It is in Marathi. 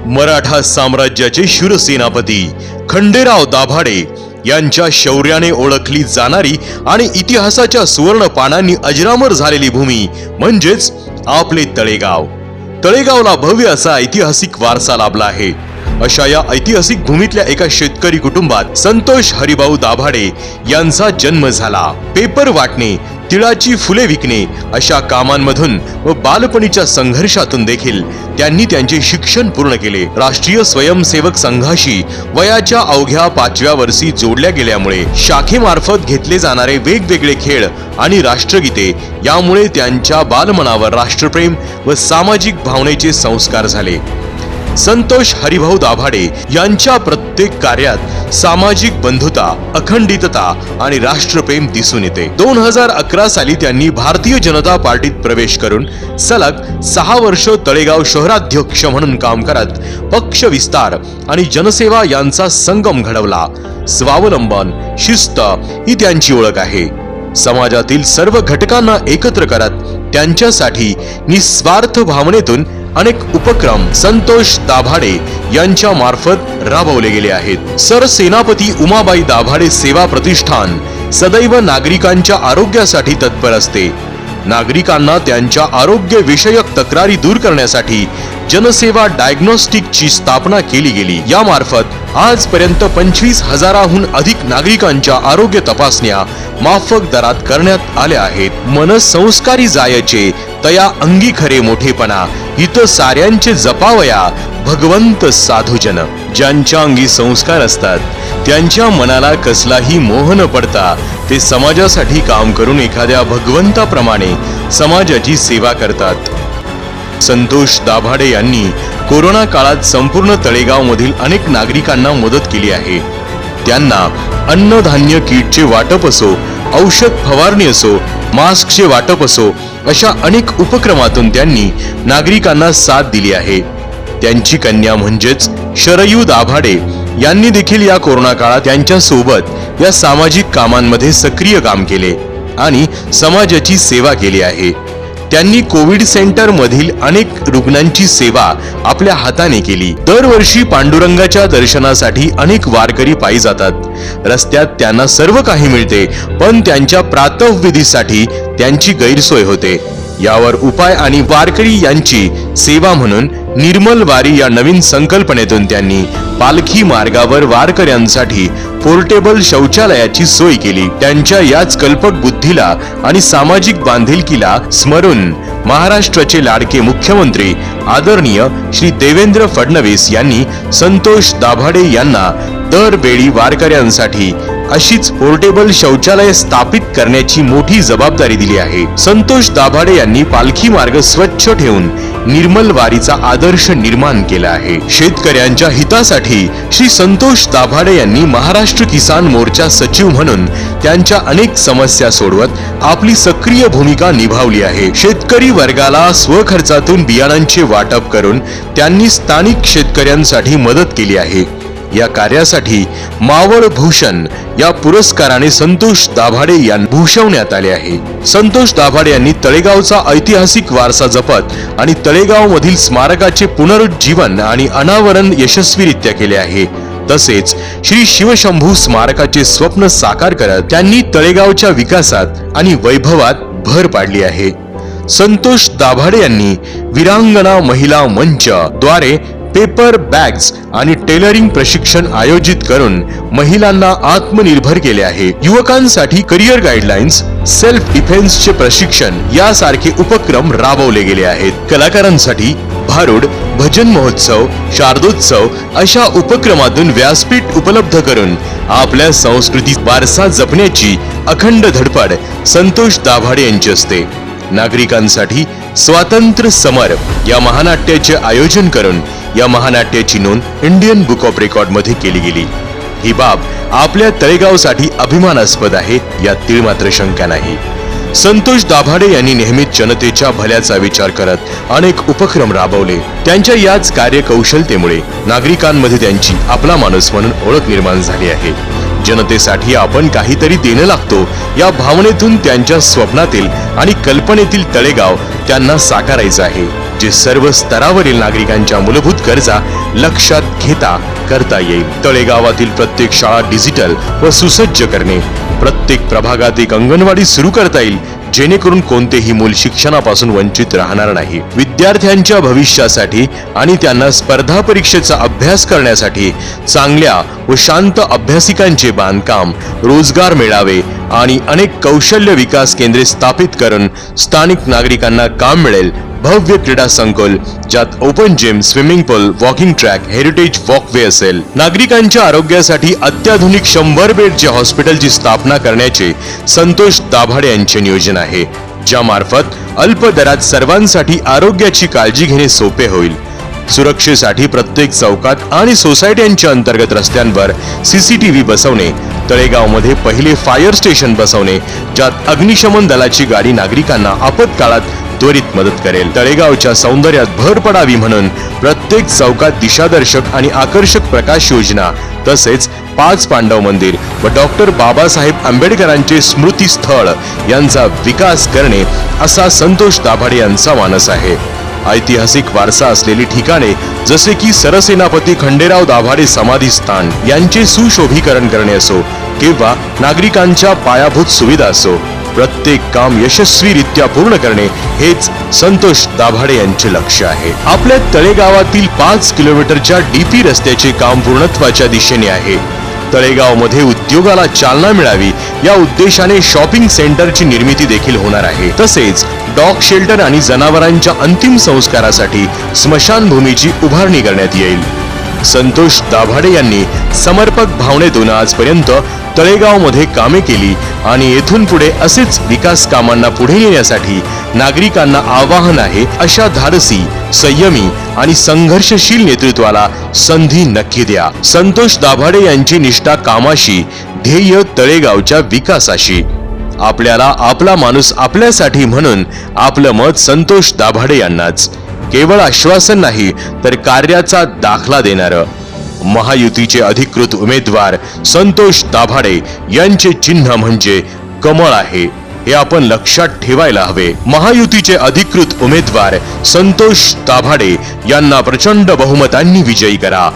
मराठा साम्राज्याचे शूरसेनापती खंडेराव दाभाडे यांच्या शौर्याने ओळखली जाणारी आणि इतिहासाच्या सुवर्ण पानांनी अजरामर झालेली भूमी म्हणजेच आपले तळेगाव. तळेगावला भव्य असा ऐतिहासिक वारसा लाभला आहे. अशा या ऐतिहासिक भूमीतल्या एका शेतकरी कुटुंबात संतोष हरिभाऊ दाभाडे यांचा जन्म झाला. पेपर वाटणे, तिळाची फुले विकणे अशा कामांमधून व बालपणीच्या संघर्षातून देखील त्यांनी त्यांचे शिक्षण पूर्ण केले. राष्ट्रीय स्वयंसेवक संघाशी वयाच्या अवघ्या 5व्या वर्षी जोडल्या गेल्यामुळे शाखेमार्फत घेतले जाणारे वेगवेगळे खेळ आणि राष्ट्रगीते यामुळे त्यांच्या बालमनावर राष्ट्रप्रेम व सामाजिक भावनेचे संस्कार झाले. संतोष हरिभाऊ दाभाडे यांच्या प्रत्येक कार्यात सामाजिक बंधुता, अखंडितता आणि राष्ट्रप्रेम दिसून येते. 2011 साली त्यांनी भारतीय जनता पार्टीत प्रवेश करून सलग 6 वर्ष तळेगाव शहराध्यक्ष म्हणून काम करत पक्ष विस्तार आणि जनसेवा यांचा संगम घडवला. स्वावलंबन, शिस्त ही त्यांची ओळख आहे. समाजातील सर्व घटकांना एकत्र करत त्यांच्यासाठी निस्वार्थ भावनेतून अनेक उपक्रम संतोष दाभाडे यांच्या मार्फत राबवले गेले आहेत. सरसेनापती उमाबाई दाभाडे सेवा प्रतिष्ठान सदैव नागरिकांच्या आरोग्यासाठी तत्पर असते. नागरिकांना त्यांच्या आरोग्य विषयक तक्रारी दूर करण्यासाठी जनसेवा डायग्नोस्टिकची स्थापना केली गेली. या मार्फत आजपर्यंत 25,000हून अधिक नागरिकांच्या आरोग्य तपासण्या माफक दरात करण्यात आल्या आहेत. मन संस्कारी जायचे तया अंगी खरे मोठेपणा हित साऱ्यांचे जपावया भगवंत साधुजन. ज्यांच्या अंगी संस्कार असतात त्यांच्या मनाला कसलाही मोह न पडता ते समाजासाठी काम करून एखाद्या भगवंताप्रमाणे समाजाची सेवा करतात. संतोष दाभाडे यांनी कोरोना काळात संपूर्ण तळेगाव मधील अनेक नागरिकांना मदत केली आहे. त्यांना अन्नधान्य किटचे वाटप असो, औषध फवारणी असो, मास्कचे वाटप असो अशा अनेक उपक्रमातून त्यांनी नागरिकांना साथ दिली आहे. त्यांची कन्या म्हणजेच शरयू दाभाडे यांनी देखील या कोरोना काळात त्यांच्या सोबत या सामाजिक कामांमध्ये सक्रिय काम केले आणि समाजाची सेवा केली आहे. त्यांनी कोविड सेंटर मधील अनेक रुग्णांची सेवा आपल्या हाताने केली. दरवर्षी पांडुरंगाच्या दर्शनासाठी अनेक वारकरी पायी जातात. रस्त्यात त्यांना सर्व काही मिळते, पण त्यांच्या प्रातःविधीसाठी त्यांची गैरसोय होते. यावर उपाय आणि वारकरी यांची सेवा म्हणून निर्मल वारी या नवीन संकल्पनेतून त्यांनी पालखी मार्गावर वारकऱ्यांसाठी पोर्टेबल शौचालयाची सोय केली. त्यांच्या याच कल्पक बुद्धीला आणि सामाजिक बांधिलकीला स्मरून महाराष्ट्राचे लाडके मुख्यमंत्री आदरणीय श्री देवेंद्र फडणवीस यांनी संतोष दाभाडे यांना दरवेळी वारकऱ्यांसाठी अशीच पोर्टेबल शौचालय स्थापित करण्याची मोठी जबाबदारी दिली आहे. संतोष दाभाडे यांनी पालखी मार्ग स्वच्छ ठेवून निर्मल वारीचा आदर्श निर्माण केला आहे. शेतकऱ्यांच्या हितासाठी श्री संतोष दाभाडे यांनी महाराष्ट्र किसान मोर्चा सचिव म्हणून त्यांच्या अनेक समस्या सोडवत आपली सक्रिय भूमिका निभावली आहे. शेतकरी वर्गाला स्वखर्चातून बियाणांचे वाटप करून त्यांनी स्थानिक शेतकऱ्यांसाठी मदत केली आहे. या कार्यासाठी मावळ भूषण या पुरस्काराने संतोष दाभाडे यांना भूषवण्यात आले आहे. संतोष दाभाडे यांनी तळेगावचा ऐतिहासिक वारसा जपत आणि तळेगाव मधील स्मारकाचे पुनरुज्जीवन आणि अनावरण यशस्वीरित्या केले आहे. तसेच श्री शिवशंभू स्मारकाचे स्वप्न साकार करत त्यांनी तळेगावच्या विकासात आणि वैभवात भर पाडली आहे. संतोष दाभाडे यांनी वीरांगना महिला मंच द्वारे पेपर बॅग्स आणि टेलरिंग प्रशिक्षण आयोजित करून महिलांना आत्मनिर्भर केले आहे. युवकांसाठी करिअर गाईडलाईन्स, सेल्फ डिफेन्सचे प्रशिक्षण यासारखे उपक्रम राबवले गेले आहेत. कलाकारांसाठी भारूड, भजन महोत्सव, शारदोत्सव अशा उपक्रमातून व्यासपीठ उपलब्ध करून आपल्या संस्कृती वारसा जपण्याची अखंड धडपड संतोष दाभाडे यांची असते. नागरिकांसाठी स्वातंत्र्य समर या महानाट्याचे आयोजन करून या महानाट्याची नोंद इंडियन बुक ऑफ रेकॉर्ड मध्ये केली गेली. ही बाब आपल्या तळेगावसाठी अभिमानास्पद आहे, यात तीळमात्र शंका नाही. संतोष दाभाडे यांनी नेहमीच जनतेच्या भल्याचा विचार करत अनेक उपक्रम राबवले. त्यांच्या याच कार्यकौशलतेमुळे नागरिकांमध्ये त्यांची आपला माणूस म्हणून ओळख निर्माण झाली आहे. जनतेसाठी आपण काहीतरी देणं लागतो या भावनेतून त्यांच्या स्वप्नातील आणि कल्पनेतील तळेगाव त्यांना साकारायचं आहे. जे सर्व स्तरावरील नागरिकांच्या मूलभूत गरजा लक्षात घेता करता येईल. तळेगावातील प्रत्येक शाळा डिजिटल व सुसज्ज करणे, प्रत्येक प्रभागात एक अंगणवाडी सुरू करता येईल, जेणेकरून कोणतेही मूल शिक्षणापासून वंचित राहणार नाही. विद्यार्थ्यांच्या भविष्यासाठी आणि त्यांना स्पर्धा परीक्षेचा अभ्यास करण्यासाठी चांगल्या व शांत अभ्यासिकांचे बांधकाम, रोजगार मेळावे आणि अनेक कौशल्य विकास केंद्रे स्थापित करून स्थानिक नागरिकांना काम मिळेल. भव्य क्रीडा संकुल ज्यात ओपन जिम, स्विमिंग पूल, वॉकिंग ट्रॅक, हेरिटेज वॉकवे असेल. नागरिकांच्या आरोग्यासाठी अत्याधुनिक 100 बेडचे हॉस्पिटलची स्थापना करण्याचे संतोष दाभाडे यांचे नियोजन आहे, ज्या मार्फत अल्प दरात सर्वांसाठी आरोग्याची काळजी घेणे सोपे होईल. सुरक्षेसाठी प्रत्येक चौकात आणि सोसायट्यांच्या अंतर्गत रस्त्यांवर CCTV बसवणे, तळेगावमध्ये पहिले फायर स्टेशन बसवणे, ज्यात अग्निशमन दलाची गाडी नागरिकांना आपत्काळात त्वरित मदत करेल. तळेगावच्या सौंदर्यात भर पडावी म्हणून प्रत्येक चौकात दिशादर्शक आणि आकर्षक प्रकाश योजना, तसेच 5 पांडव मंदिर व डॉक्टर बाबासाहेब आंबेडकरांचे स्मृती स्थळ यांचा विकास करणे असा संतोष दाभाडे यांचा मानस आहे. ऐतिहासिक वारसा असलेली ठिकाणे जसे की सरसेनापती खंडेराव दाभाडे समाधी स्थान यांचे सुशोभीकरण करणे असो किंवा नागरिकांच्या पायाभूत सुविधा असो, प्रत्येक काम यशस्वीरित्या पूर्ण करणे हेच संतोष दाभाडे यांचे लक्ष्य आहे. आपल्या तळेगावातील 5 किलोमीटरच्या DP रस्त्याचे काम पूर्णत्वाच्या दिशेने आहे. तळेगावमध्ये उद्योगाला चालना मिळावी या उद्देशाने शॉपिंग सेंटरची निर्मिती देखील होणार आहे. तसेच डॉग शेल्टर आणि जनावरांच्या अंतिम संस्कारासाठी स्मशानभूमीची उभारणी करण्यात येईल. संतोष दाभाडे यांनी समर्पक भावनेतून आजपर्यंत तळेगावमध्ये कामे केली आणि येथून पुढे असेच विकास कामांना पुढे नेण्यासाठी नागरिकांना आवाहन आहे. अशा धाडसी, संयमी आणि संघर्षशील नेतृत्वाला संधी नक्की द्या. संतोष दाभाडे यांची निष्ठा कामाशी, ध्येय तळेगावच्या विकासाशी. आपल्याला आपला माणूस आपल्यासाठी म्हणून आपलं मत संतोष दाभाडे यांनाच. केवळ आश्वासन नाही तर कार्याचा दाखला देणारं महायुतीचे अधिकृत उमेदवार संतोष दाभाडे यांचे चिन्ह म्हणजे कमळ आहे, हे आपण लक्षात ठेवायला हवे. महायुतीचे अधिकृत उमेदवार संतोष दाभाडे यांना प्रचंड बहुमतांनी विजयी करा.